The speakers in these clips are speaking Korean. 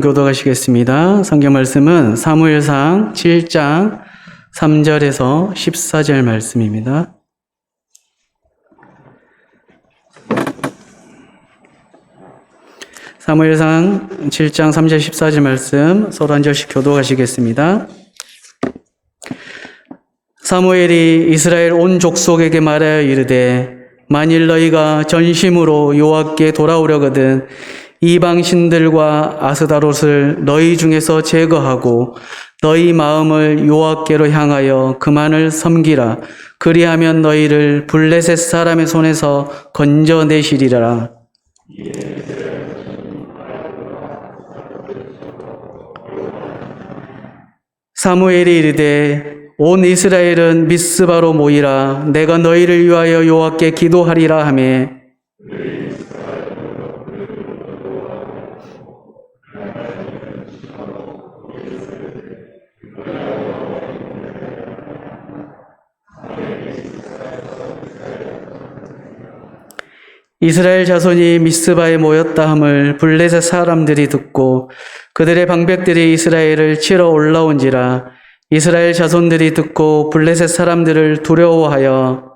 교도하시겠습니다. 성경 말씀은 사무엘상 7장 3절에서 14절 말씀입니다. 사무엘상 7장 3절 14절 말씀 서로 한 절씩 교도하시겠습니다. 사무엘이 이스라엘 온 족속에게 말하여 이르되 만일 너희가 전심으로 여호와께 돌아오려거든 이방 신들과 아스다롯을 너희 중에서 제거하고 너희 마음을 여호와께로 향하여 그만을 섬기라. 그리하면 너희를 블레셋 사람의 손에서 건져내시리라. 사무엘이 이르되 온 이스라엘은 미스바로 모이라. 내가 너희를 위하여 여호와께 기도하리라 하매 이스라엘 자손이 미스바에 모였다 함을 블레셋 사람들이 듣고 그들의 방백들이 이스라엘을 치러 올라온지라. 이스라엘 자손들이 듣고 블레셋 사람들을 두려워하여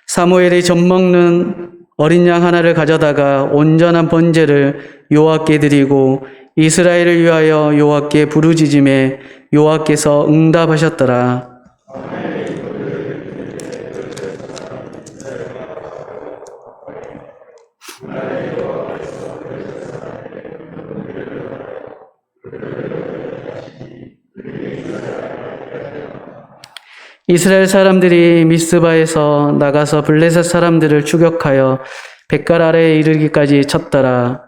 사무엘이 젖먹는 어린 양 하나를 가져다가 온전한 번제를 여호와께 드리고 이스라엘을 위하여 여호와께 부르짖음에 여호와께서 응답하셨더라. 이스라엘 사람들이 미스바에서 나가서 블레셋 사람들을 추격하여 벳갈 아래에 이르기까지 쳤더라.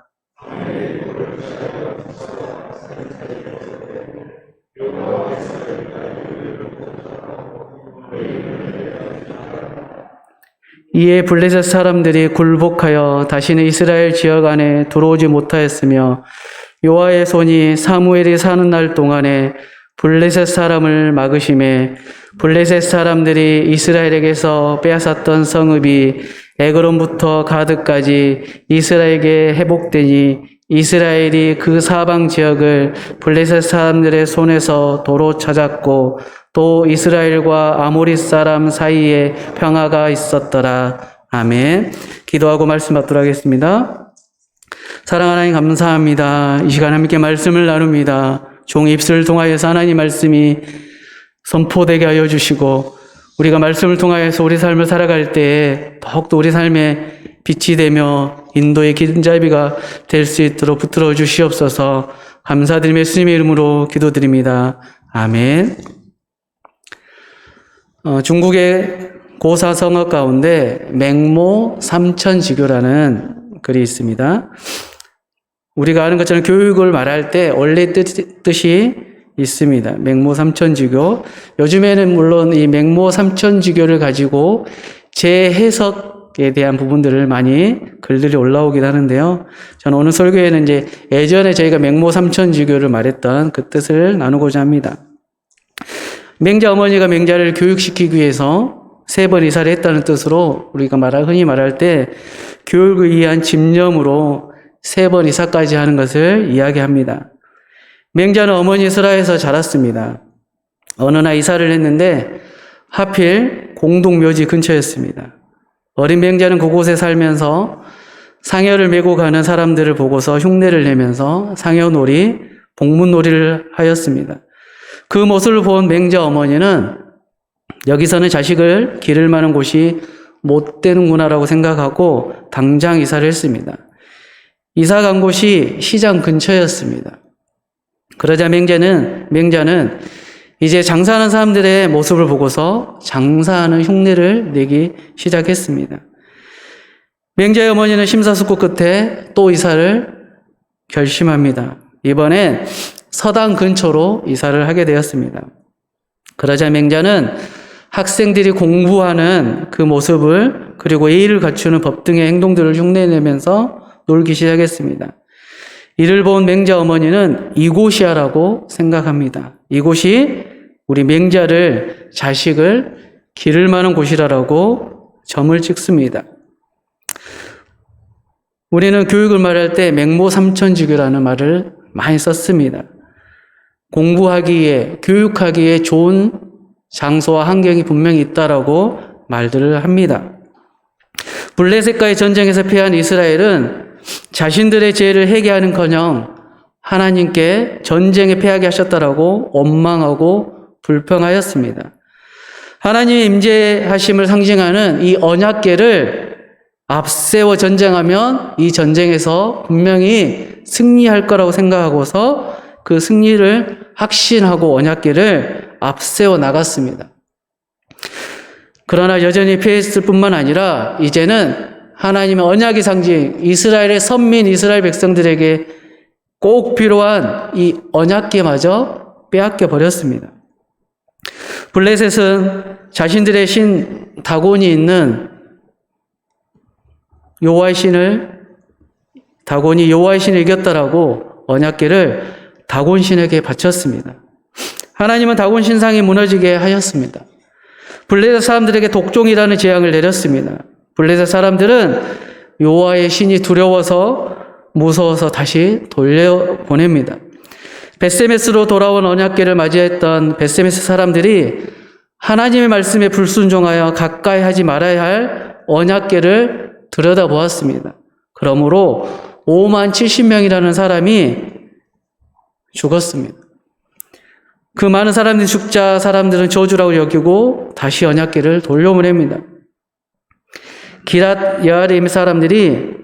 이에 블레셋 사람들이 굴복하여 다시는 이스라엘 지역 안에 들어오지 못하였으며 여호와의 손이 사무엘이 사는 날 동안에 블레셋 사람을 막으심에 블레셋 사람들이 이스라엘에게서 빼앗았던 성읍이 에그론부터 가드까지 이스라엘에게 회복되니 이스라엘이 그 사방 지역을 블레셋 사람들의 손에서 도로 찾았고 또 이스라엘과 아모리 사람 사이에 평화가 있었더라. 아멘. 기도하고 말씀 받도록 하겠습니다. 사랑하는 하나님 감사합니다. 이 시간 함께 말씀을 나눕니다. 종의 입술을 통하여서 하나님 말씀이 선포되게 하여 주시고 우리가 말씀을 통하여서 우리 삶을 살아갈 때에 더욱더 우리 삶에 빛이 되며 인도의 길잡이가 될 수 있도록 붙들어 주시옵소서. 감사드리며 예수님의 이름으로 기도드립니다. 아멘. 중국의 고사 성어 가운데 맹모 삼천지교라는 글이 있습니다. 우리가 아는 것처럼 교육을 말할 때 원래 뜻이 있습니다. 맹모 삼천지교. 요즘에는 물론 이 맹모 삼천지교를 가지고 재해석에 대한 부분들을 많이 글들이 올라오긴 하는데요. 저는 오늘 설교에는 이제 예전에 저희가 맹모 삼천지교를 말했던 그 뜻을 나누고자 합니다. 맹자 어머니가 맹자를 교육시키기 위해서 3번 이사를 했다는 뜻으로 우리가 흔히 말할 때 교육을 위한 집념으로 3번 이사까지 하는 것을 이야기합니다. 맹자는 어머니 슬하에서 자랐습니다. 어느 날 이사를 했는데 하필 공동묘지 근처였습니다. 어린 맹자는 그곳에 살면서 상여를 메고 가는 사람들을 보고서 흉내를 내면서 상여놀이, 복문놀이를 하였습니다. 그 모습을 본 맹자 어머니는 여기서는 자식을 기를 만한 곳이 못 되는구나라고 생각하고 당장 이사를 했습니다. 이사 간 곳이 시장 근처였습니다. 그러자 맹자는 이제 장사하는 사람들의 모습을 보고서 장사하는 흉내를 내기 시작했습니다. 맹자의 어머니는 심사숙고 끝에 또 이사를 결심합니다. 이번엔 서당 근처로 이사를 하게 되었습니다. 그러자 맹자는 학생들이 공부하는 그 모습을 그리고 예의를 갖추는 법 등의 행동들을 흉내내면서 놀기 시작했습니다. 이를 본 맹자 어머니는 이곳이야라고 생각합니다. 이곳이 우리 맹자를 자식을 기를 만한 곳이라고 점을 찍습니다. 우리는 교육을 말할 때 맹모 삼천지교라는 말을 많이 썼습니다. 공부하기에, 교육하기에 좋은 장소와 환경이 분명히 있다라고 말들을 합니다. 블레셋과의 전쟁에서 패한 이스라엘은 자신들의 죄를 회개하는커녕 하나님께 전쟁에 패하게 하셨다라고 원망하고 불평하였습니다. 하나님의 임재하심을 상징하는 이 언약궤를 앞세워 전쟁하면 이 전쟁에서 분명히 승리할 거라고 생각하고서 그 승리를 확신하고 언약궤를 앞세워 나갔습니다. 그러나 여전히 패했을 뿐만 아니라 이제는 하나님의 언약의 상징, 이스라엘의 선민, 이스라엘 백성들에게 꼭 필요한 이 언약궤마저 빼앗겨 버렸습니다. 블레셋은 자신들의 신 다곤이 있는 다곤이 여호와의 신을 이겼다라고 언약궤를 다곤 신에게 바쳤습니다. 하나님은 다곤 신상이 무너지게 하였습니다. 블레셋 사람들에게 독종이라는 재앙을 내렸습니다. 블레셋 사람들은 여호와의 신이 두려워서 무서워서 다시 돌려보냅니다. 벳세메스로 돌아온 언약궤를 맞이했던 벳세메스 사람들이 하나님의 말씀에 불순종하여 가까이 하지 말아야 할 언약궤를 들여다보았습니다. 그러므로 5만 70명이라는 사람이 죽었습니다. 그 많은 사람들이 죽자 사람들은 저주라고 여기고 다시 언약궤를 돌려보냅니다. 기랏 여아림 사람들이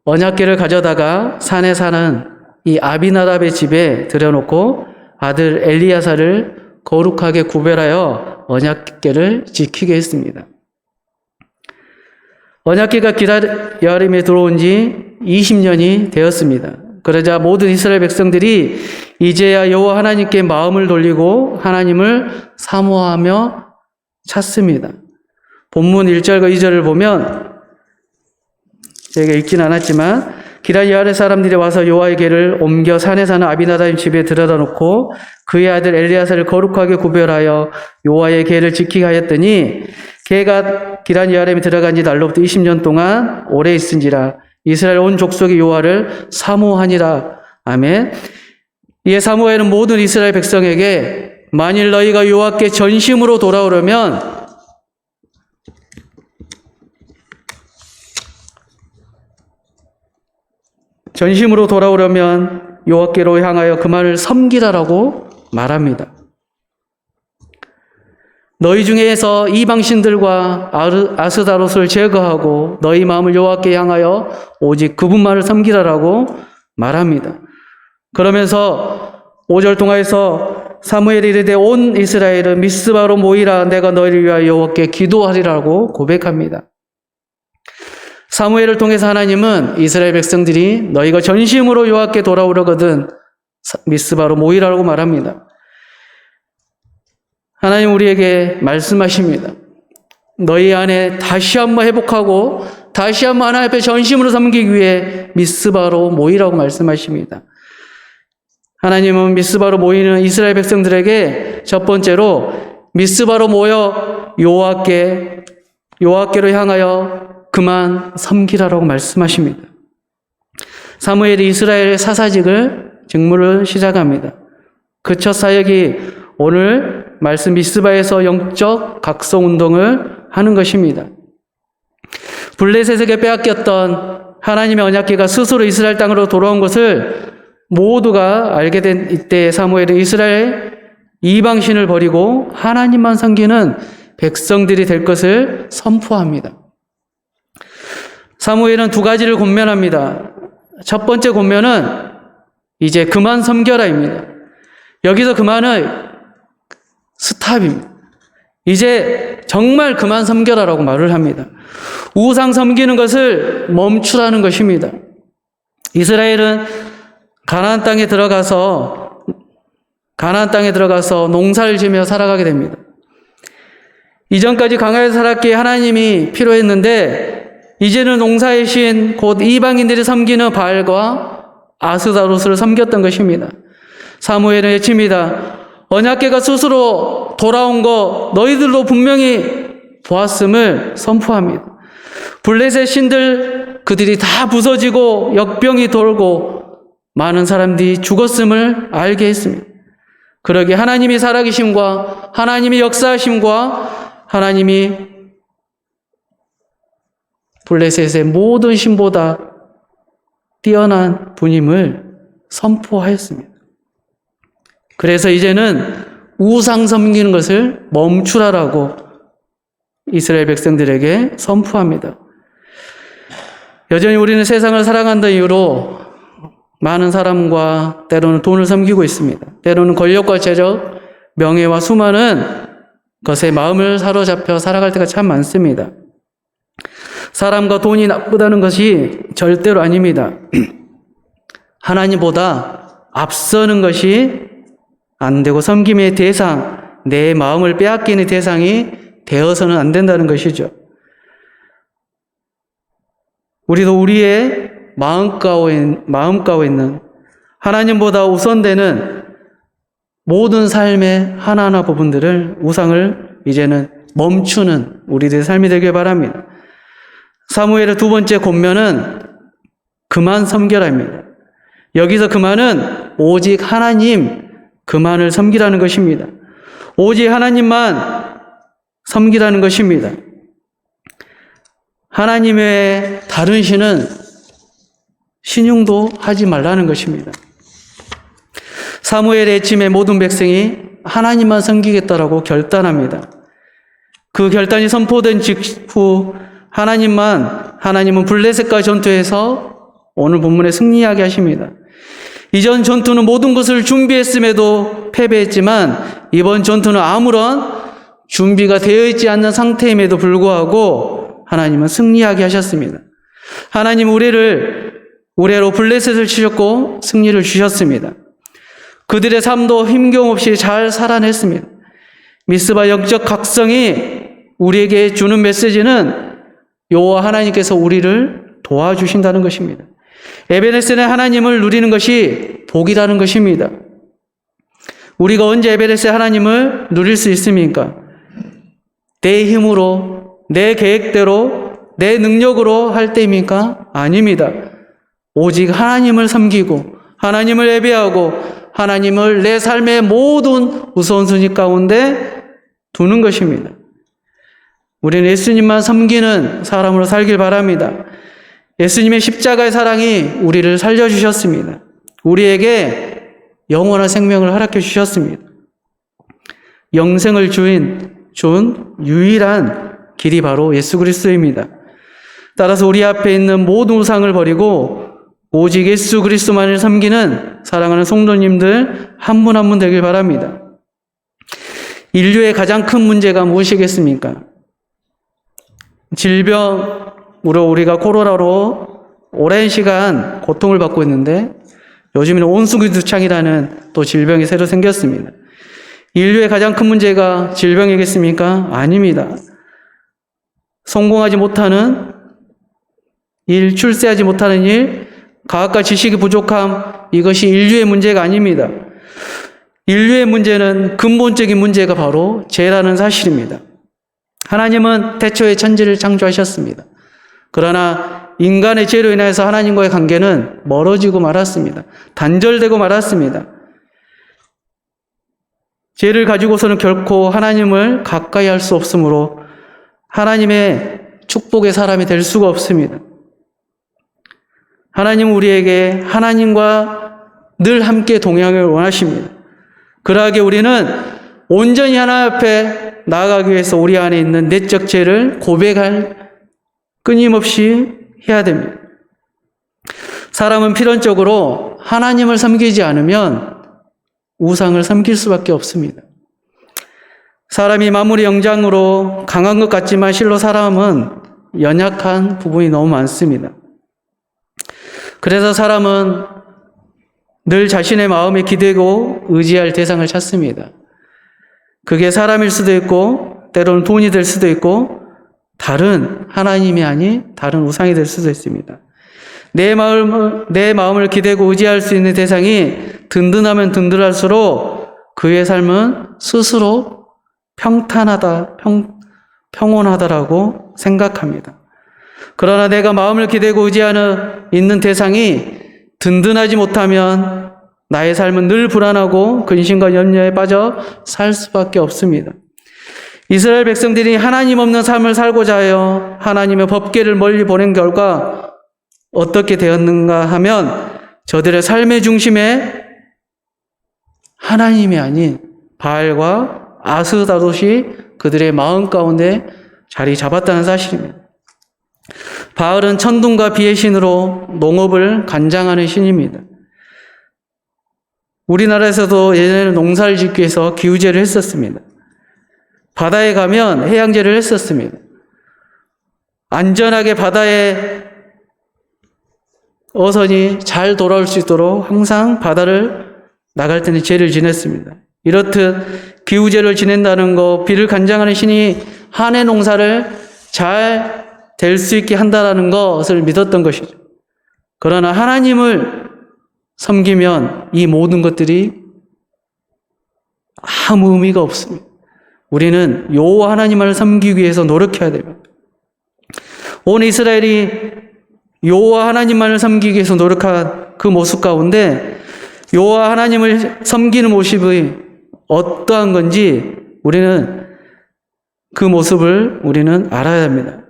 언약궤를 가져다가 산에 사는 이 아비나답의 집에 들여놓고 아들 엘리야사를 거룩하게 구별하여 언약궤를 지키게 했습니다. 언약궤가 기랏 여아림에 들어온 지 20년이 되었습니다. 그러자 모든 이스라엘 백성들이 이제야 여호와 하나님께 마음을 돌리고 하나님을 사모하며 찾습니다. 본문 1절과 2절을 보면 제가 읽진 않았지만 기랏 여아림 사람들이 와서 여호와의 궤를 옮겨 산에 사는 아비나답 집에 들여다 놓고 그의 아들 엘리야사를 거룩하게 구별하여 여호와의 궤를 지키게 하였더니 궤가 기랏 여아림에 들어간 지 날로부터 20년 동안 오래 있은지라 이스라엘 온 족속이 여호와를 사모하니라. 아멘. 이에 사무엘은 모든 이스라엘 백성에게 만일 너희가 여호와께 전심으로 돌아오려면 여호와께로 향하여 그만을 섬기라라고 말합니다. 너희 중에서 이방신들과 아스다롯을 제거하고 너희 마음을 여호와께 향하여 오직 그분만을 섬기라라고 말합니다. 그러면서 5절 통하여서 사무엘이 이르되 온 이스라엘은 미스바로 모이라 내가 너희를 위하여 여호와께 기도하리라고 고백합니다. 사무엘을 통해서 하나님은 이스라엘 백성들이 너희가 전심으로 여호와께 돌아오려거든 미스바로 모이라고 말합니다. 하나님 우리에게 말씀하십니다. 너희 안에 다시 한번 회복하고 다시 한번 하나님 앞에 전심으로 섬기기 위해 미스바로 모이라고 말씀하십니다. 하나님은 미스바로 모이는 이스라엘 백성들에게 첫 번째로 미스바로 모여 여호와께로 향하여 그만 섬기라라고 말씀하십니다. 사무엘이 이스라엘 직무를 시작합니다. 그 첫 사역이 오늘 말씀 미스바에서 영적 각성 운동을 하는 것입니다. 블레셋에게 빼앗겼던 하나님의 언약궤가 스스로 이스라엘 땅으로 돌아온 것을 모두가 알게 된 이때 사무엘은 이스라엘 이방신을 버리고 하나님만 섬기는 백성들이 될 것을 선포합니다. 사무엘은 두 가지를 권면합니다. 첫 번째 권면은 이제 그만 섬겨라입니다. 여기서 그만은 스탑입니다. 이제 정말 그만 섬겨라라고 말을 합니다. 우상 섬기는 것을 멈추라는 것입니다. 이스라엘은 가나안 땅에 들어가서 농사를 지며 살아가게 됩니다. 이전까지 강하게 살았기에 하나님이 필요했는데 이제는 농사의 신 곧 이방인들이 섬기는 바알과 아스다롯을 섬겼던 것입니다. 사무엘은 외칩니다. 언약궤가 스스로 돌아온 거 너희들도 분명히 보았음을 선포합니다. 블레셋 신들 그들이 다 부서지고 역병이 돌고 많은 사람들이 죽었음을 알게 했습니다. 그러기에 하나님이 살아계심과 하나님이 역사하심과 하나님이 블레셋의 모든 신보다 뛰어난 분임을 선포하였습니다. 그래서 이제는 우상 섬기는 것을 멈추라라고 이스라엘 백성들에게 선포합니다. 여전히 우리는 세상을 사랑한다는 이유로 많은 사람과 때로는 돈을 섬기고 있습니다. 때로는 권력과 재력, 명예와 수많은 것에 마음을 사로잡혀 살아갈 때가 참 많습니다. 사람과 돈이 나쁘다는 것이 절대로 아닙니다. 하나님보다 앞서는 것이 안 되고 섬김의 대상, 내 마음을 빼앗기는 대상이 되어서는 안 된다는 것이죠. 우리도 우리의 마음 가운데 있는 하나님보다 우선되는 모든 삶의 하나하나 부분들을 우상을 이제는 멈추는 우리들의 삶이 되길 바랍니다. 사무엘의 두 번째 권면은 그만 섬겨라입니다. 여기서 그만은 오직 하나님 그만을 섬기라는 것입니다. 오직 하나님만 섬기라는 것입니다. 하나님 외에 다른 신은 신용도 하지 말라는 것입니다. 사무엘의 애침에 모든 백성이 하나님만 섬기겠다라고 결단합니다. 그 결단이 선포된 직후 하나님은 블레셋과 전투에서 오늘 본문에 승리하게 하십니다. 이전 전투는 모든 것을 준비했음에도 패배했지만 이번 전투는 아무런 준비가 되어 있지 않는 상태임에도 불구하고 하나님은 승리하게 하셨습니다. 하나님 우레로 블레셋을 치셨고 승리를 주셨습니다. 그들의 삶도 힘겨움없이 잘 살아냈습니다. 미스바 영적 각성이 우리에게 주는 메시지는 여호와 하나님께서 우리를 도와주신다는 것입니다. 에베네셀의 하나님을 누리는 것이 복이라는 것입니다. 우리가 언제 에베네셀의 하나님을 누릴 수 있습니까? 내 힘으로, 내 계획대로, 내 능력으로 할 때입니까? 아닙니다. 오직 하나님을 섬기고 하나님을 예배하고 하나님을 내 삶의 모든 우선순위 가운데 두는 것입니다. 우리는 예수님만 섬기는 사람으로 살길 바랍니다. 예수님의 십자가의 사랑이 우리를 살려주셨습니다. 우리에게 영원한 생명을 허락해 주셨습니다. 영생을 준 유일한 길이 바로 예수 그리스도입니다. 따라서 우리 앞에 있는 모든 우상을 버리고 오직 예수 그리스도만을 섬기는 사랑하는 성도님들 한 분 한 분 되길 바랍니다. 인류의 가장 큰 문제가 무엇이겠습니까? 질병으로 우리가 코로나로 오랜 시간 고통을 받고 있는데 요즘에는 온수기두창이라는 또 질병이 새로 생겼습니다. 인류의 가장 큰 문제가 질병이겠습니까? 아닙니다. 성공하지 못하는 일, 출세하지 못하는 일, 과학과 지식이 부족함, 이것이 인류의 문제가 아닙니다. 인류의 문제는 근본적인 문제가 바로 죄라는 사실입니다. 하나님은 태초에 천지를 창조하셨습니다. 그러나 인간의 죄로 인해서 하나님과의 관계는 멀어지고 말았습니다. 단절되고 말았습니다. 죄를 가지고서는 결코 하나님을 가까이 할 수 없으므로 하나님의 축복의 사람이 될 수가 없습니다. 하나님은 우리에게 하나님과 늘 함께 동행을 원하십니다. 그러하게 우리는 온전히 하나님 앞에 나아가기 위해서 우리 안에 있는 내적 죄를 고백할 끊임없이 해야 됩니다. 사람은 필연적으로 하나님을 섬기지 않으면 우상을 섬길 수밖에 없습니다. 사람이 만물의 영장으로 강한 것 같지만 실로 사람은 연약한 부분이 너무 많습니다. 그래서 사람은 늘 자신의 마음에 기대고 의지할 대상을 찾습니다. 그게 사람일 수도 있고 때로는 돈이 될 수도 있고 다른 하나님이 아닌 다른 우상이 될 수도 있습니다. 내 마음을 기대고 의지할 수 있는 대상이 든든하면 든든할수록 그의 삶은 스스로 평온하다라고 생각합니다. 그러나 내가 마음을 기대고 의지하는 있는 대상이 든든하지 못하면 나의 삶은 늘 불안하고 근심과 염려에 빠져 살 수밖에 없습니다. 이스라엘 백성들이 하나님 없는 삶을 살고자 하여 하나님의 법궤를 멀리 보낸 결과 어떻게 되었는가 하면 저들의 삶의 중심에 하나님이 아닌 바알과 아스다롯이 그들의 마음 가운데 자리 잡았다는 사실입니다. 바알은 천둥과 비의 신으로 농업을 관장하는 신입니다. 우리나라에서도 예전에는 농사를 짓기 위해서 기우제를 했었습니다. 바다에 가면 해양제를 했었습니다. 안전하게 바다에 어선이 잘 돌아올 수 있도록 항상 바다를 나갈 때는 제를 지냈습니다. 이렇듯 기우제를 지낸다는 거, 비를 관장하는 신이 한 해 농사를 잘 될 수 있게 한다는 것을 믿었던 것이죠. 그러나 하나님을 섬기면 이 모든 것들이 아무 의미가 없습니다. 우리는 여호와 하나님을 섬기기 위해서 노력해야 됩니다. 온 이스라엘이 여호와 하나님만을 섬기기 위해서 노력한 그 모습 가운데 여호와 하나님을 섬기는 모습이 어떠한 건지 우리는 그 모습을 우리는 알아야 합니다.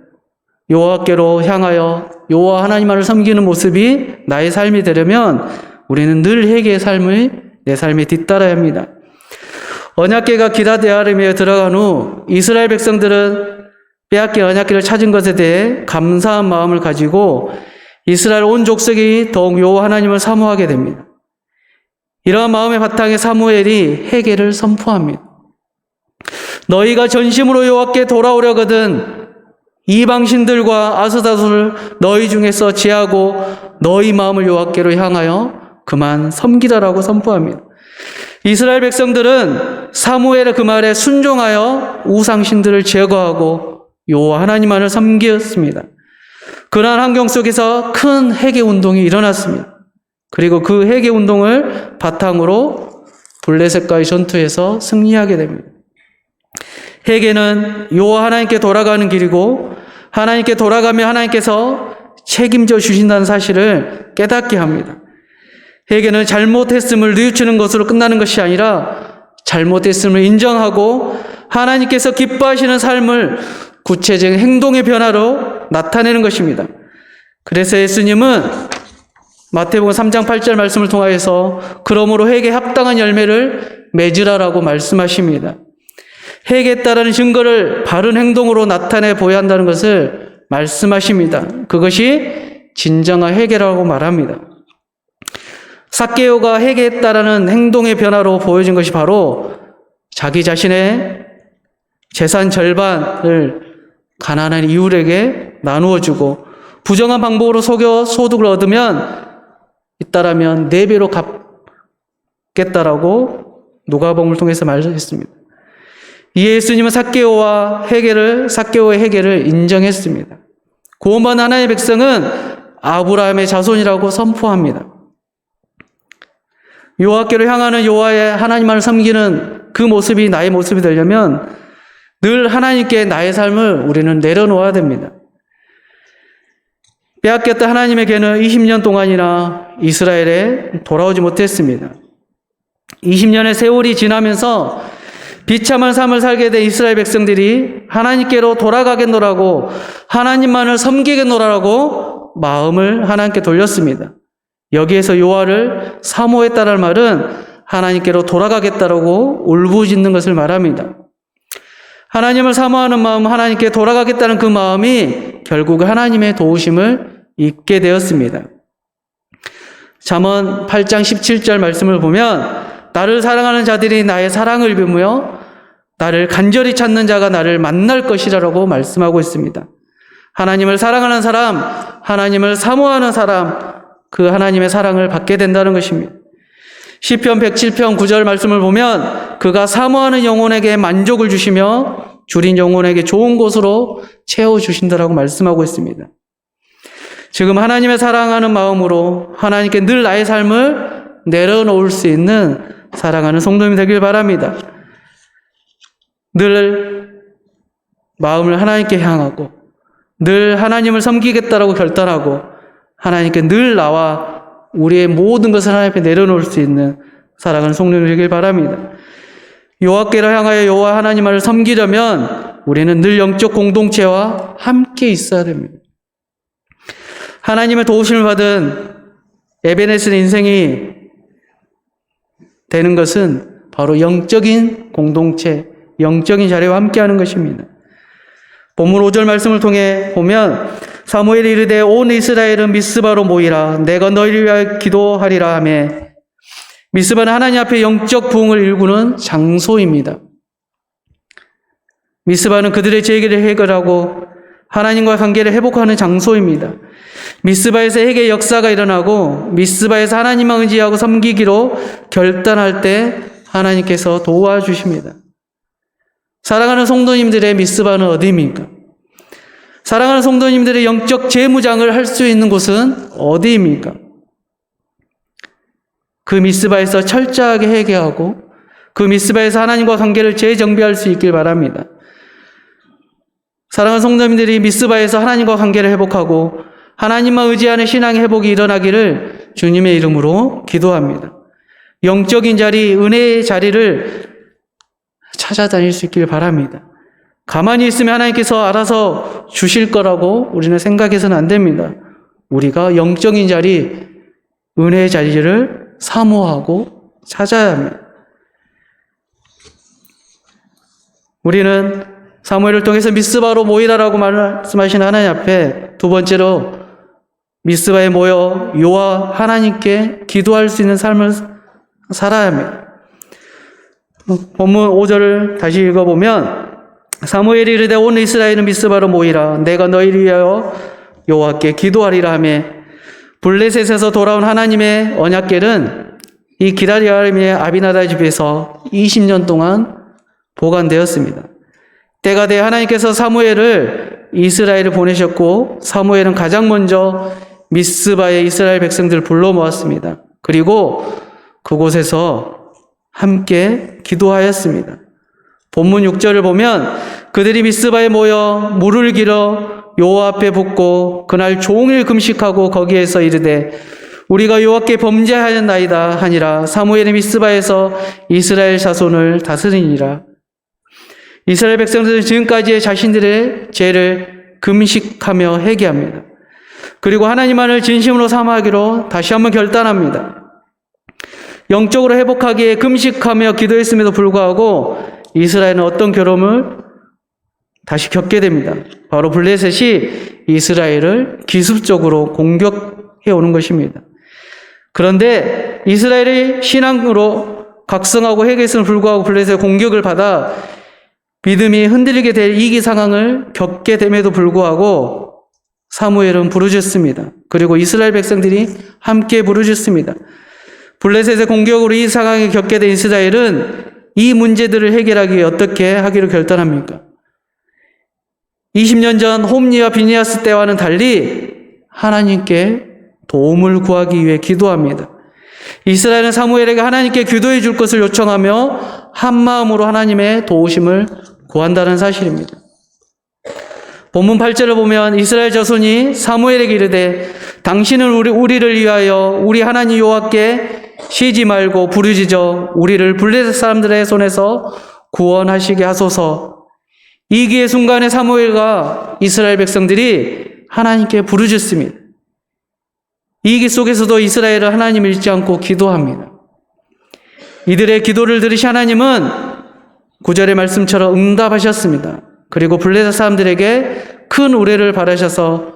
여호와께로 향하여 여호와 하나님만을 섬기는 모습이 나의 삶이 되려면 우리는 늘 회개의 삶을 내 삶에 뒤따라야 합니다. 언약궤가 기럇여리므에 들어간 후 이스라엘 백성들은 빼앗긴 언약궤를 찾은 것에 대해 감사한 마음을 가지고 이스라엘 온 족속이 더욱 여호와 하나님을 사모하게 됩니다. 이러한 마음의 바탕에 사무엘이 회개를 선포합니다. 너희가 전심으로 여호와께 돌아오려거든 이방신들과 아스다롯을 너희 중에서 제하고 너희 마음을 여호와께로 향하여 그만 섬기라라고 선포합니다. 이스라엘 백성들은 사무엘의 그 말에 순종하여 우상신들을 제거하고 여호와 하나님만을 섬겼습니다. 그러한 환경 속에서 큰 회개 운동이 일어났습니다. 그리고 그 회개 운동을 바탕으로 블레셋과의 전투에서 승리하게 됩니다. 회개는 여호와 하나님께 돌아가는 길이고 하나님께 돌아가며 하나님께서 책임져 주신다는 사실을 깨닫게 합니다. 회개는 잘못했음을 뉘우치는 것으로 끝나는 것이 아니라 잘못했음을 인정하고 하나님께서 기뻐하시는 삶을 구체적인 행동의 변화로 나타내는 것입니다. 그래서 예수님은 마태복음 3장 8절 말씀을 통하여서 그러므로 회개에 합당한 열매를 맺으라라고 말씀하십니다. 회개에 따르는 증거를 바른 행동으로 나타내 보여야 한다는 것을 말씀하십니다. 그것이 진정한 회개라고 말합니다. 삭개오가 회개에 따르는 행동의 변화로 보여진 것이 바로 자기 자신의 재산 절반을 가난한 이웃에게 나누어 주고 부정한 방법으로 속여 소득을 얻으면 잇따라면 4배로 갚겠다라고 누가복음을 통해서 말했습니다. 이에 예수님은 삭개오의 회개를 인정했습니다. 구원받은 하나님의 백성은 아브라함의 자손이라고 선포합니다. 여호와께로 향하는 여호와의 하나님만을 섬기는 그 모습이 나의 모습이 되려면 늘 하나님께 나의 삶을 우리는 내려놓아야 됩니다. 빼앗겼던 하나님의 개는 20년 동안이나 이스라엘에 돌아오지 못했습니다. 20년의 세월이 지나면서 비참한 삶을 살게 된 이스라엘 백성들이 하나님께로 돌아가겠노라고 하나님만을 섬기겠노라고 마음을 하나님께 돌렸습니다. 여기에서 여호와를 사모했다는 말은 하나님께로 돌아가겠다라고 울부짖는 것을 말합니다. 하나님을 사모하는 마음, 하나님께 돌아가겠다는 그 마음이 결국 하나님의 도우심을 잊게 되었습니다. 잠언 8장 17절 말씀을 보면 나를 사랑하는 자들이 나의 사랑을 비우며 나를 간절히 찾는 자가 나를 만날 것이라고 말씀하고 있습니다. 하나님을 사랑하는 사람, 하나님을 사모하는 사람, 그 하나님의 사랑을 받게 된다는 것입니다. 시편 107편 9절 말씀을 보면 그가 사모하는 영혼에게 만족을 주시며 줄인 영혼에게 좋은 곳으로 채워주신다라고 말씀하고 있습니다. 지금 하나님의 사랑하는 마음으로 하나님께 늘 나의 삶을 내려놓을 수 있는 사랑하는 성도님 되길 바랍니다. 늘 마음을 하나님께 향하고 늘 하나님을 섬기겠다라고 결단하고 하나님께 늘 나와 우리의 모든 것을 하나님 앞에 내려놓을 수 있는 사랑하는 성도님 되길 바랍니다. 여호와께를 향하여 여호와 하나님을 섬기려면 우리는 늘 영적 공동체와 함께 있어야 됩니다. 하나님의 도우심을 받은 에베네zer 인생이 되는 것은 바로 영적인 공동체, 영적인 자리와 함께하는 것입니다. 본문 5절 말씀을 통해 보면 사무엘이 이르되 온 이스라엘은 미스바로 모이라 내가 너희를 위하여 기도하리라 하며 미스바는 하나님 앞에 영적 부흥을 일구는 장소입니다. 미스바는 그들의 죄를 해결하고 하나님과 관계를 회복하는 장소입니다. 미스바에서 회개의 역사가 일어나고 미스바에서 하나님만 의지하고 섬기기로 결단할 때 하나님께서 도와주십니다. 사랑하는 성도님들의 미스바는 어디입니까? 사랑하는 성도님들의 영적 재무장을 할 수 있는 곳은 어디입니까? 그 미스바에서 철저하게 회개하고 그 미스바에서 하나님과 관계를 재정비할 수 있길 바랍니다. 사랑하는 성도님들이 미스바에서 하나님과 관계를 회복하고 하나님만 의지하는 신앙의 회복이 일어나기를 주님의 이름으로 기도합니다. 영적인 자리, 은혜의 자리를 찾아다닐 수 있길 바랍니다. 가만히 있으면 하나님께서 알아서 주실 거라고 우리는 생각해서는 안 됩니다. 우리가 영적인 자리, 은혜의 자리를 사모하고 찾아야 합니다. 우리는 사무엘을 통해서 미스바로 모이라라고 말씀하신 하나님 앞에 두 번째로 미스바에 모여 여호와 하나님께 기도할 수 있는 삶을 살아야 합니다. 본문 5절을 다시 읽어보면 사무엘이 이르되 온 이스라엘은 미스바로 모이라 내가 너희를 위하여 여호와께 기도하리라 하며 블레셋에서 돌아온 하나님의 언약궤는 이 기럇여림의 아비나답 집에서 20년 동안 보관되었습니다. 때가 돼 하나님께서 사무엘을 이스라엘에 보내셨고 사무엘은 가장 먼저 미스바의 이스라엘 백성들을 불러 모았습니다. 그리고 그곳에서 함께 기도하였습니다. 본문 6절을 보면 그들이 미스바에 모여 물을 길어 여호와 앞에 붓고 그날 종일 금식하고 거기에서 이르되 우리가 여호와께 범죄하였나이다 하니라. 사무엘이 미스바에서 이스라엘 자손을 다스리니라. 이스라엘 백성들은 지금까지의 자신들의 죄를 금식하며 회개합니다. 그리고 하나님만을 진심으로 삼아하기로 다시 한번 결단합니다. 영적으로 회복하기에 금식하며 기도했음에도 불구하고 이스라엘은 어떤 괴로움을 다시 겪게 됩니다. 바로 블레셋이 이스라엘을 기습적으로 공격해 오는 것입니다. 그런데 이스라엘이 신앙으로 각성하고 회개했음에도 불구하고 블레셋의 공격을 받아 믿음이 흔들리게 될 위기 상황을 겪게 됨에도 불구하고 사무엘은 부르짖습니다. 그리고 이스라엘 백성들이 함께 부르짖습니다. 블레셋의 공격으로 이 상황을 겪게 된 이스라엘은 이 문제들을 해결하기 위해 어떻게 하기로 결단합니까? 20년 전 홈리와 비니아스 때와는 달리 하나님께 도움을 구하기 위해 기도합니다. 이스라엘은 사무엘에게 하나님께 기도해 줄 것을 요청하며 한마음으로 하나님의 도우심을 구한다는 사실입니다. 본문 8절을 보면 이스라엘 자손이 사무엘에게 이르되 당신은 우리를 위하여 우리 하나님 여호와께 쉬지 말고 부르짖어 우리를 블레셋 사람들의 손에서 구원하시게 하소서. 이 기회 순간에 사무엘과 이스라엘 백성들이 하나님께 부르짖습니다. 이 기 속에서도 이스라엘은 하나님을 잊지 않고 기도합니다. 이들의 기도를 들으신 하나님은 9절의 말씀처럼 응답하셨습니다. 그리고 블레셋 사람들에게 큰 우레를 바라셔서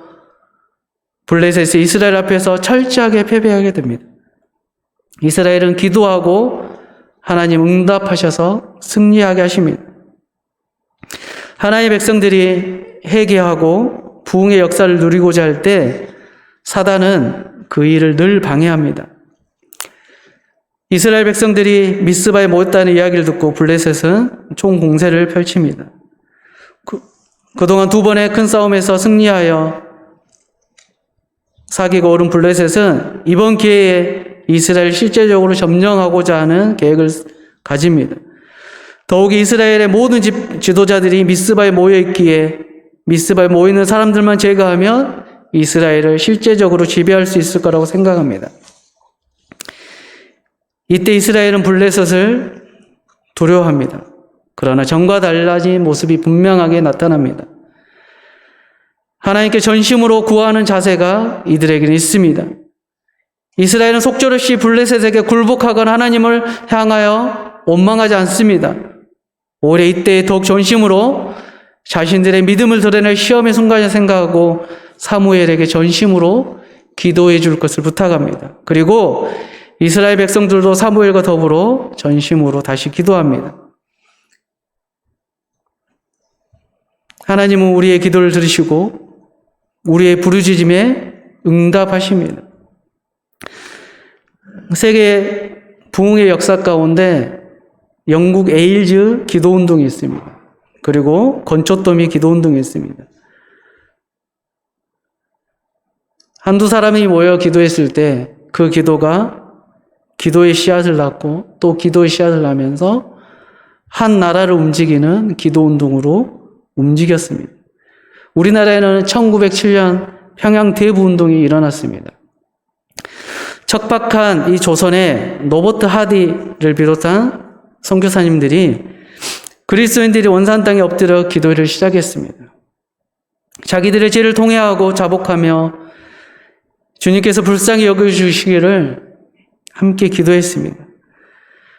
블레셋이 이스라엘 앞에서 철저하게 패배하게 됩니다. 이스라엘은 기도하고 하나님 응답하셔서 승리하게 하십니다. 하나님의 백성들이 회개하고 부흥의 역사를 누리고자 할 때 사단은 그 일을 늘 방해합니다. 이스라엘 백성들이 미스바에 모였다는 이야기를 듣고 블레셋은 총공세를 펼칩니다. 그동안 두 번의 큰 싸움에서 승리하여 사기가 오른 블레셋은 이번 기회에 이스라엘을 실제적으로 점령하고자 하는 계획을 가집니다. 더욱이 이스라엘의 모든 지도자들이 미스바에 모여 있기에 미스바에 모여 있는 사람들만 제거하면 이스라엘을 실제적으로 지배할 수 있을 거라고 생각합니다. 이때 이스라엘은 블레셋을 두려워합니다. 그러나 전과 달라진 모습이 분명하게 나타납니다. 하나님께 전심으로 구하는 자세가 이들에게는 있습니다. 이스라엘은 속절없이 블레셋에게 굴복하거나 하나님을 향하여 원망하지 않습니다. 오히려 이때 더욱 전심으로 자신들의 믿음을 드러낼 시험의 순간을 생각하고 사무엘에게 전심으로 기도해 줄 것을 부탁합니다. 그리고 이스라엘 백성들도 사무엘과 더불어 전심으로 다시 기도합니다. 하나님은 우리의 기도를 들으시고 우리의 부르짖음에 응답하십니다. 세계 부흥의 역사 가운데 영국 에일즈 기도운동이 있습니다. 그리고 건초더미 기도운동이 있습니다. 한두 사람이 모여 기도했을 때 그 기도가 기도의 씨앗을 낳고 또 기도의 씨앗을 낳으면서 한 나라를 움직이는 기도운동으로 움직였습니다. 우리나라에는 1907년 평양 대부운동이 일어났습니다. 척박한 이 조선에 노버트 하디를 비롯한 선교사님들이 그리스도인들이 원산 땅에 엎드려 기도를 시작했습니다. 자기들의 죄를 통회하고 자복하며 주님께서 불쌍히 여겨주시기를 함께 기도했습니다.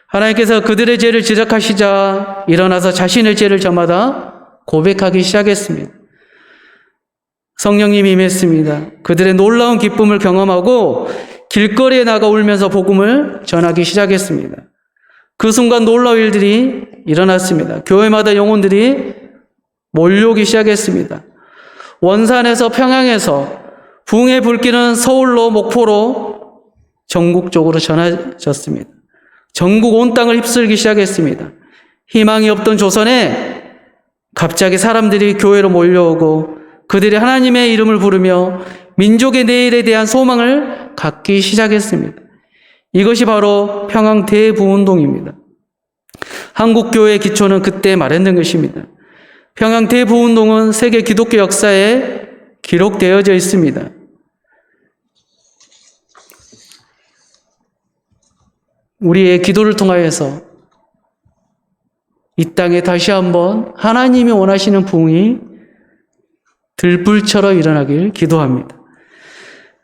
하나님께서 그들의 죄를 지적하시자 일어나서 자신의 죄를 저마다 고백하기 시작했습니다. 성령님이 임했습니다. 그들의 놀라운 기쁨을 경험하고 길거리에 나가 울면서 복음을 전하기 시작했습니다. 그 순간 놀라운 일들이 일어났습니다. 교회마다 영혼들이 몰려오기 시작했습니다. 원산에서 평양에서 부흥의 불길은 서울로 목포로 전국적으로 전해졌습니다. 전국 온 땅을 휩쓸기 시작했습니다. 희망이 없던 조선에 갑자기 사람들이 교회로 몰려오고 그들이 하나님의 이름을 부르며 민족의 내일에 대한 소망을 갖기 시작했습니다. 이것이 바로 평양 대부운동입니다. 한국교회의 기초는 그때 마련된 것입니다. 평양 대부운동은 세계 기독교 역사에 기록되어져 있습니다. 우리의 기도를 통하여서 이 땅에 다시 한번 하나님이 원하시는 부흥이 들불처럼 일어나길 기도합니다.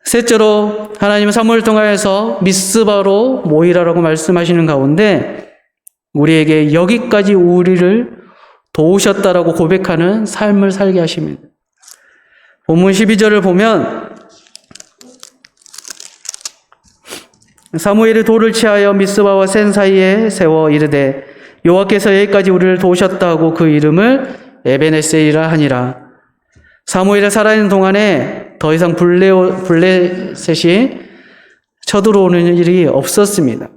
셋째로 하나님은 사무엘을 통하여서 미스바로 모이라라고 말씀하시는 가운데 우리에게 여기까지 우리를 도우셨다라고 고백하는 삶을 살게 하십니다. 본문 12절을 보면 사무엘이 돌을 취하여 미스바와 센 사이에 세워 이르되 여호와께서 여기까지 우리를 도우셨다고 그 이름을 에베네셀이라 하니라. 사무엘이 살아있는 동안에 더 이상 블레셋이 쳐들어오는 일이 없었습니다.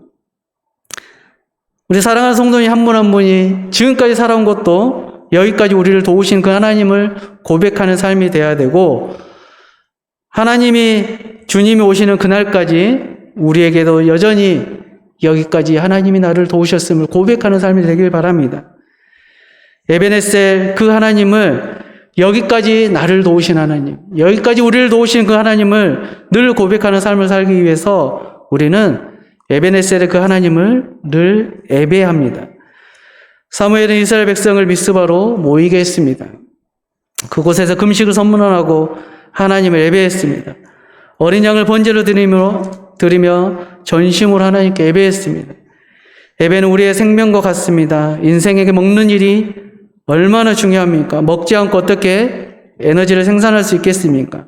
우리 사랑하는 성도님 한 분 한 분이 지금까지 살아온 것도 여기까지 우리를 도우신 그 하나님을 고백하는 삶이 되어야 되고 하나님이 주님이 오시는 그날까지 우리에게도 여전히 여기까지 하나님이 나를 도우셨음을 고백하는 삶이 되길 바랍니다. 에베네셀 그 하나님을 여기까지 나를 도우신 하나님, 여기까지 우리를 도우신 그 하나님을 늘 고백하는 삶을 살기 위해서 우리는 에베네셀의 그 하나님을 늘 예배합니다. 사무엘은 이스라엘 백성을 미스바로 모이게 했습니다. 그곳에서 금식을 선문하고 하나님을 예배했습니다. 어린 양을 번제로 드리며 전심으로 하나님께 예배했습니다. 예배는 우리의 생명과 같습니다. 인생에게 먹는 일이 얼마나 중요합니까? 먹지 않고 어떻게 에너지를 생산할 수 있겠습니까?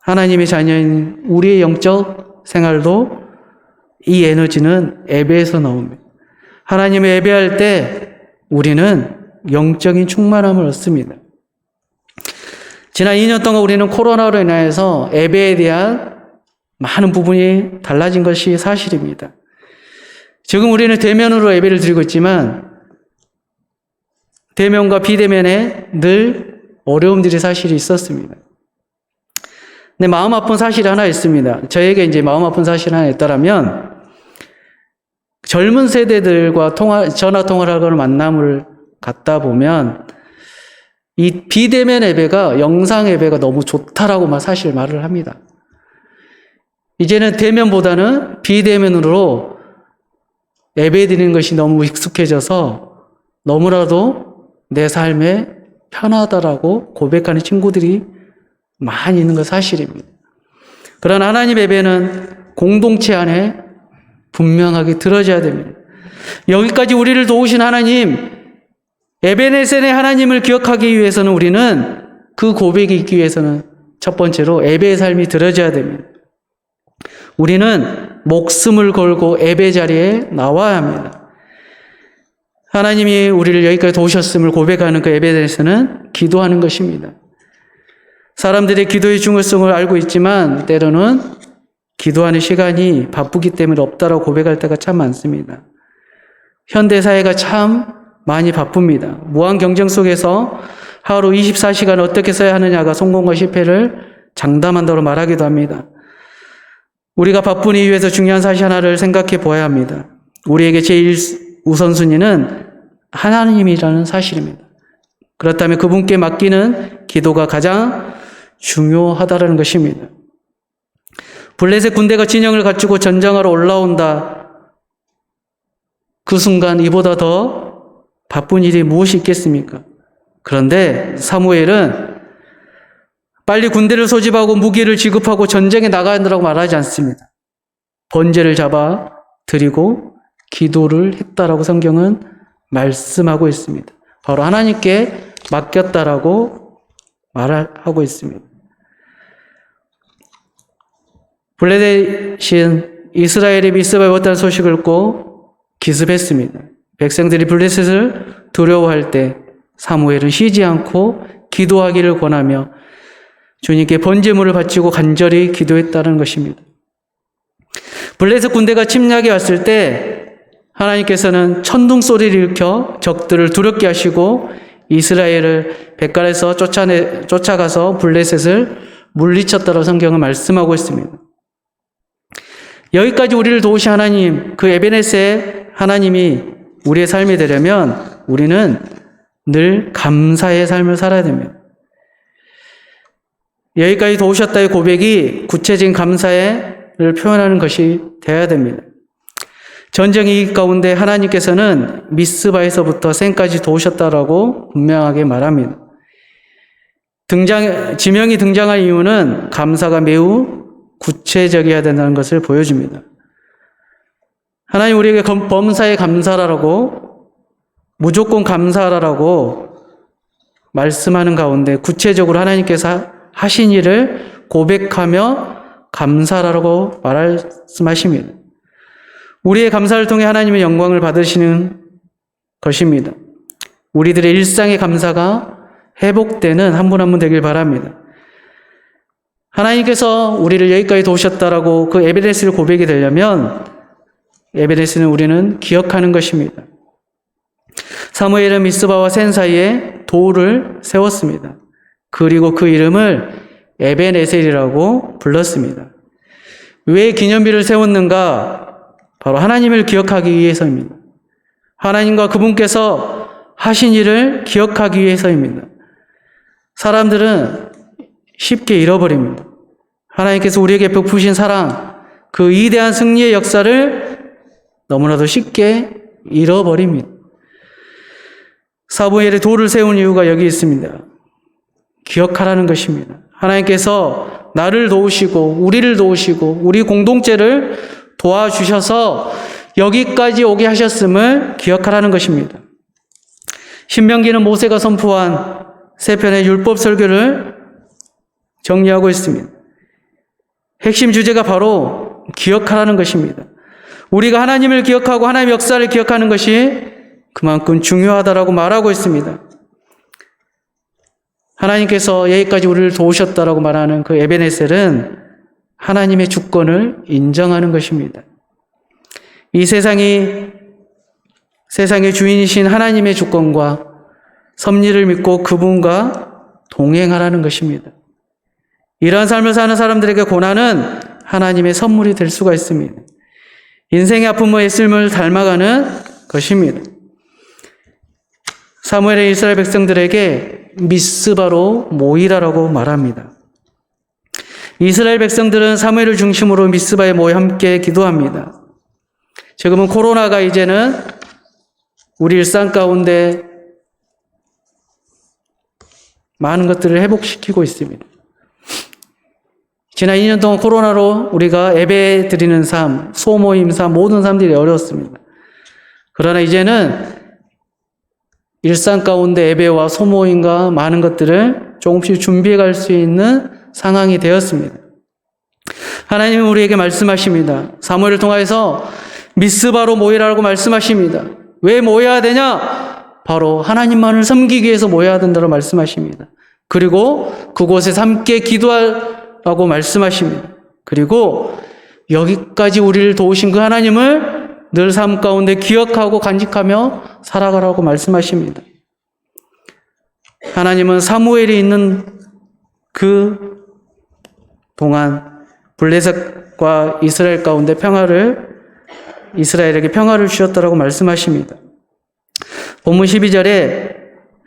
하나님의 자녀인 우리의 영적 생활도 이 에너지는 예배에서 나옵니다. 하나님을 예배할 때 우리는 영적인 충만함을 얻습니다. 지난 2년 동안 우리는 코로나로 인해서 예배에 대한 많은 부분이 달라진 것이 사실입니다. 지금 우리는 대면으로 예배를 드리고 있지만 대면과 비대면에 늘 어려움들이 사실이 있었습니다. 근데 마음 아픈 사실이 하나 있습니다. 저에게 이제 마음 아픈 사실이 하나 있다라면, 젊은 세대들과 전화 통화를 하거나 만남을 갖다 보면, 이 비대면 예배가, 영상 예배가 너무 좋다라고 사실 말을 합니다. 이제는 대면보다는 비대면으로 예배 드리는 것이 너무 익숙해져서 너무나도 내 삶에 편하다라고 고백하는 친구들이 많이 있는 건 사실입니다. 그러나 하나님 예배는 공동체 안에 분명하게 들어져야 됩니다. 여기까지 우리를 도우신 하나님, 에베네셀의 하나님을 기억하기 위해서는 우리는 그 고백이 있기 위해서는 첫 번째로 예배의 삶이 들어져야 됩니다. 우리는 목숨을 걸고 예배 자리에 나와야 합니다. 하나님이 우리를 여기까지 도우셨음을 고백하는 그 예배에 대해서는 기도하는 것입니다. 사람들이 기도의 중요성을 알고 있지만 때로는 기도하는 시간이 바쁘기 때문에 없다라고 고백할 때가 참 많습니다. 현대사회가 참 많이 바쁩니다. 무한 경쟁 속에서 하루 24시간 어떻게 써야 하느냐가 성공과 실패를 장담한다고 말하기도 합니다. 우리가 바쁜 이유에서 중요한 사실 하나를 생각해 보아야 합니다. 우리에게 제일 우선순위는 하나님이라는 사실입니다. 그렇다면 그분께 맡기는 기도가 가장 중요하다는 것입니다. 블레셋 군대가 진영을 갖추고 전장하러 올라온다. 그 순간 이보다 더 바쁜 일이 무엇이 있겠습니까? 그런데 사무엘은 빨리 군대를 소집하고 무기를 지급하고 전쟁에 나가야 한다고 말하지 않습니다. 번제를 잡아 드리고 기도를 했다라고 성경은 말씀하고 있습니다. 바로 하나님께 맡겼다라고 말하고 있습니다. 블레셋은 이스라엘이 미스바에 왔다는 소식을 듣고 기습했습니다. 백성들이 블레셋을 두려워할 때 사무엘은 쉬지 않고 기도하기를 권하며 주님께 번제물을 바치고 간절히 기도했다는 것입니다. 블레셋 군대가 침략해 왔을 때 하나님께서는 천둥 소리를 일으켜 적들을 두렵게 하시고 이스라엘을 백갈에서 쫓아가서 블레셋을 물리쳤다고 성경은 말씀하고 있습니다. 여기까지 우리를 도우신 하나님, 그 에베네셀 하나님이 우리의 삶이 되려면 우리는 늘 감사의 삶을 살아야 됩니다. 여기까지 도우셨다의 고백이 구체적인 감사를 표현하는 것이 되어야 됩니다. 전쟁의 가운데 하나님께서는 미스바에서부터 생까지 도우셨다라고 분명하게 말합니다. 지명이 등장한 이유는 감사가 매우 구체적이어야 된다는 것을 보여줍니다. 하나님 우리에게 범사에 감사하라고, 무조건 감사하라고 말씀하는 가운데 구체적으로 하나님께서 하신 일을 고백하며 감사하라고 말씀하십니다. 우리의 감사를 통해 하나님의 영광을 받으시는 것입니다. 우리들의 일상의 감사가 회복되는 한 분 한 분 되길 바랍니다. 하나님께서 우리를 여기까지 도우셨다라고 그 에베네셀을 고백이 되려면 에베네셀은 우리는 기억하는 것입니다. 사무엘은 미스바와 센 사이에 돌을 세웠습니다. 그리고 그 이름을 에베네셀이라고 불렀습니다. 왜 기념비를 세웠는가? 바로 하나님을 기억하기 위해서입니다. 하나님과 그분께서 하신 일을 기억하기 위해서입니다. 사람들은 쉽게 잃어버립니다. 하나님께서 우리에게 베푸신 사랑, 그 위대한 승리의 역사를 너무나도 쉽게 잃어버립니다. 사무엘의 돌을 세운 이유가 여기 있습니다. 기억하라는 것입니다. 하나님께서 나를 도우시고 우리를 도우시고 우리 공동체를 도와주셔서 여기까지 오게 하셨음을 기억하라는 것입니다. 신명기는 모세가 선포한 세 편의 율법 설교를 정리하고 있습니다. 핵심 주제가 바로 기억하라는 것입니다. 우리가 하나님을 기억하고 하나님의 역사를 기억하는 것이 그만큼 중요하다라고 말하고 있습니다. 하나님께서 여기까지 우리를 도우셨다라고 말하는 그 에베네셀은 하나님의 주권을 인정하는 것입니다. 이 세상의 주인이신 하나님의 주권과 섭리를 믿고 그분과 동행하라는 것입니다. 이러한 삶을 사는 사람들에게 고난은 하나님의 선물이 될 수가 있습니다. 인생의 아픔과 애씀을 닮아가는 것입니다. 사무엘은 이스라엘 백성들에게 미스바로 모이라라고 말합니다. 이스라엘 백성들은 사무엘을 중심으로 미스바에 모여 함께 기도합니다. 지금은 코로나가 이제는 우리 일상 가운데 많은 것들을 회복시키고 있습니다. 지난 2년 동안 코로나로 우리가 예배 드리는 삶, 소모임 삶, 모든 삶들이 어려웠습니다. 그러나 이제는 일상 가운데 예배와 소모임과 많은 것들을 조금씩 준비해 갈 수 있는 상황이 되었습니다. 하나님은 우리에게 말씀하십니다. 사무엘을 통해서 미스바로 모이라고 말씀하십니다. 왜 모여야 되냐? 바로 하나님만을 섬기기 위해서 모여야 된다고 말씀하십니다. 그리고 그곳에서 함께 기도하라고 말씀하십니다. 그리고 여기까지 우리를 도우신 그 하나님을 늘 삶 가운데 기억하고 간직하며 살아가라고 말씀하십니다. 하나님은 사무엘이 있는 그 동안 블레셋과 이스라엘 가운데 이스라엘에게 평화를 주셨다라고 말씀하십니다. 본문 12절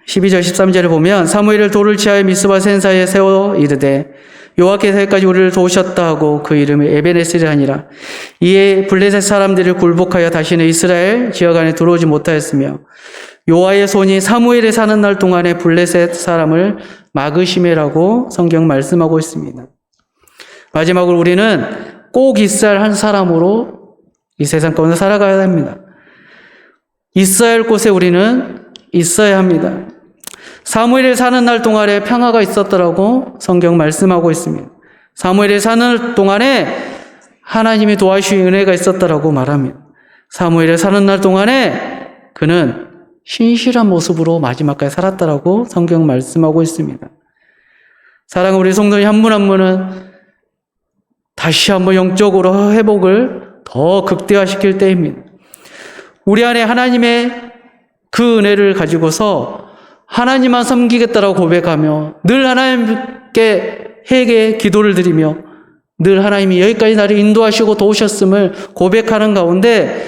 13절을 보면 사무엘을 돌을 치하여 미스바 센사에 세워 이르되 여호와께서 여기까지 우리를 도우셨다 하고 그 이름을 에베네스라 하니라. 이에 블레셋 사람들을 굴복하여 다시는 이스라엘 지역 안에 들어오지 못하였으며 여호와의 손이 사무엘에 사는 날 동안에 블레셋 사람을 막으심이라고 성경 말씀하고 있습니다. 마지막으로 우리는 꼭 있어야 할 사람으로 이 세상 가운데 살아가야 합니다. 있어야 할 곳에 우리는 있어야 합니다. 사무엘에 사는 날 동안에 평화가 있었더라고 성경 말씀하고 있습니다. 사무엘에 사는 동안에 하나님이 도와주신 은혜가 있었더라고 말합니다. 사무엘에 사는 날 동안에 그는 신실한 모습으로 마지막까지 살았더라고 성경 말씀하고 있습니다. 사랑하는 우리 성도님 한 분 한 분은 다시 한번 영적으로 회복을 더 극대화시킬 때입니다. 우리 안에 하나님의 그 은혜를 가지고서 하나님만 섬기겠다라고 고백하며 늘 하나님께 회개 기도를 드리며 늘 하나님이 여기까지 나를 인도하시고 도우셨음을 고백하는 가운데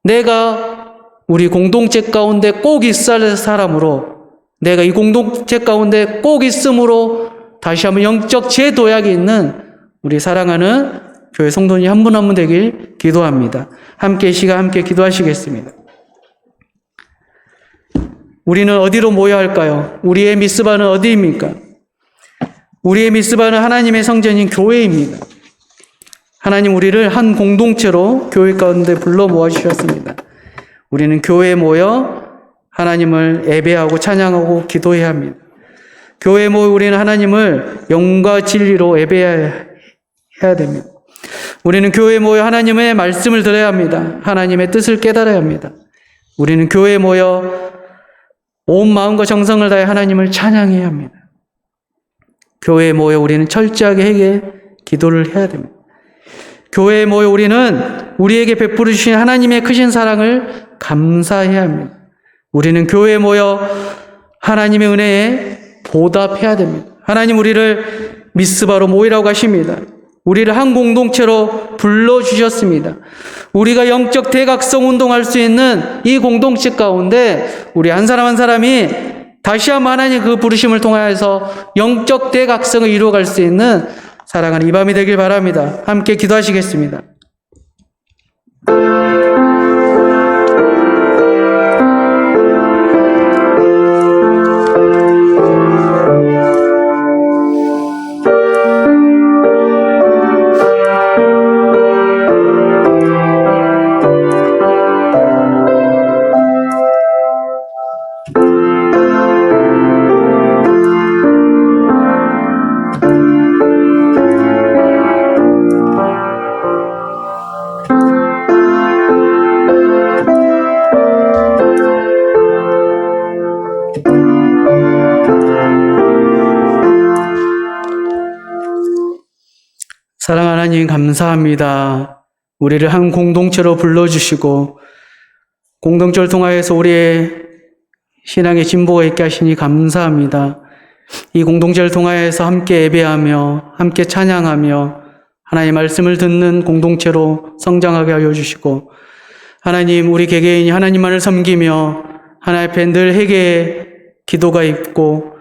내가 우리 공동체 가운데 꼭 있어야 할 사람으로 내가 이 공동체 가운데 꼭 있음으로 다시 한번 영적 재도약이 있는 우리 사랑하는 교회 성도님 한 분 한 분 되길 기도합니다. 함께 이 시간 함께 기도하시겠습니다. 우리는 어디로 모여야 할까요? 우리의 미스바는 어디입니까? 우리의 미스바는 하나님의 성전인 교회입니다. 하나님 우리를 한 공동체로 교회 가운데 불러 모아주셨습니다. 우리는 교회에 모여 하나님을 예배하고 찬양하고 기도해야 합니다. 교회에 모여 우리는 하나님을 영과 진리로 예배해야 됩니다. 우리는 교회에 모여 하나님의 말씀을 들어야 합니다. 하나님의 뜻을 깨달아야 합니다. 우리는 교회에 모여 온 마음과 정성을 다해 하나님을 찬양해야 합니다. 교회에 모여 우리는 철저하게 회개 기도를 해야 됩니다. 교회에 모여 우리는 우리에게 베풀어 주신 하나님의 크신 사랑을 감사해야 합니다. 우리는 교회에 모여 하나님의 은혜에 보답해야 됩니다. 하나님 우리를 미스바로 모이라고 하십니다. 우리를 한 공동체로 불러주셨습니다. 우리가 영적 대각성 운동할 수 있는 이 공동체 가운데 우리 한 사람 한 사람이 다시 한번 하나님 그 부르심을 통하여서 영적 대각성을 이루어갈 수 있는 사랑하는 이 밤이 되길 바랍니다. 함께 기도하시겠습니다. 사랑하는 하나님 감사합니다. 우리를 한 공동체로 불러주시고 공동체를 통하여서 우리의 신앙의 진보가 있게 하시니 감사합니다. 이 공동체를 통하여서 함께 예배하며 함께 찬양하며 하나님의 말씀을 듣는 공동체로 성장하게 하여 주시고, 하나님, 우리 개개인이 하나님만을 섬기며 하나님 앞에 늘 회개의 기도가 있고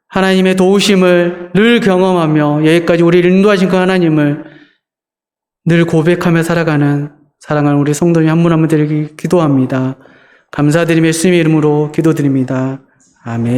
하나님의 도우심을 늘 경험하며 여기까지 우리를 인도하신 그 하나님을 늘 고백하며 살아가는 사랑하는 우리 성도님 한 분 한 분 되기 기도합니다. 감사드리며 예수님의 이름으로 기도드립니다. 아멘.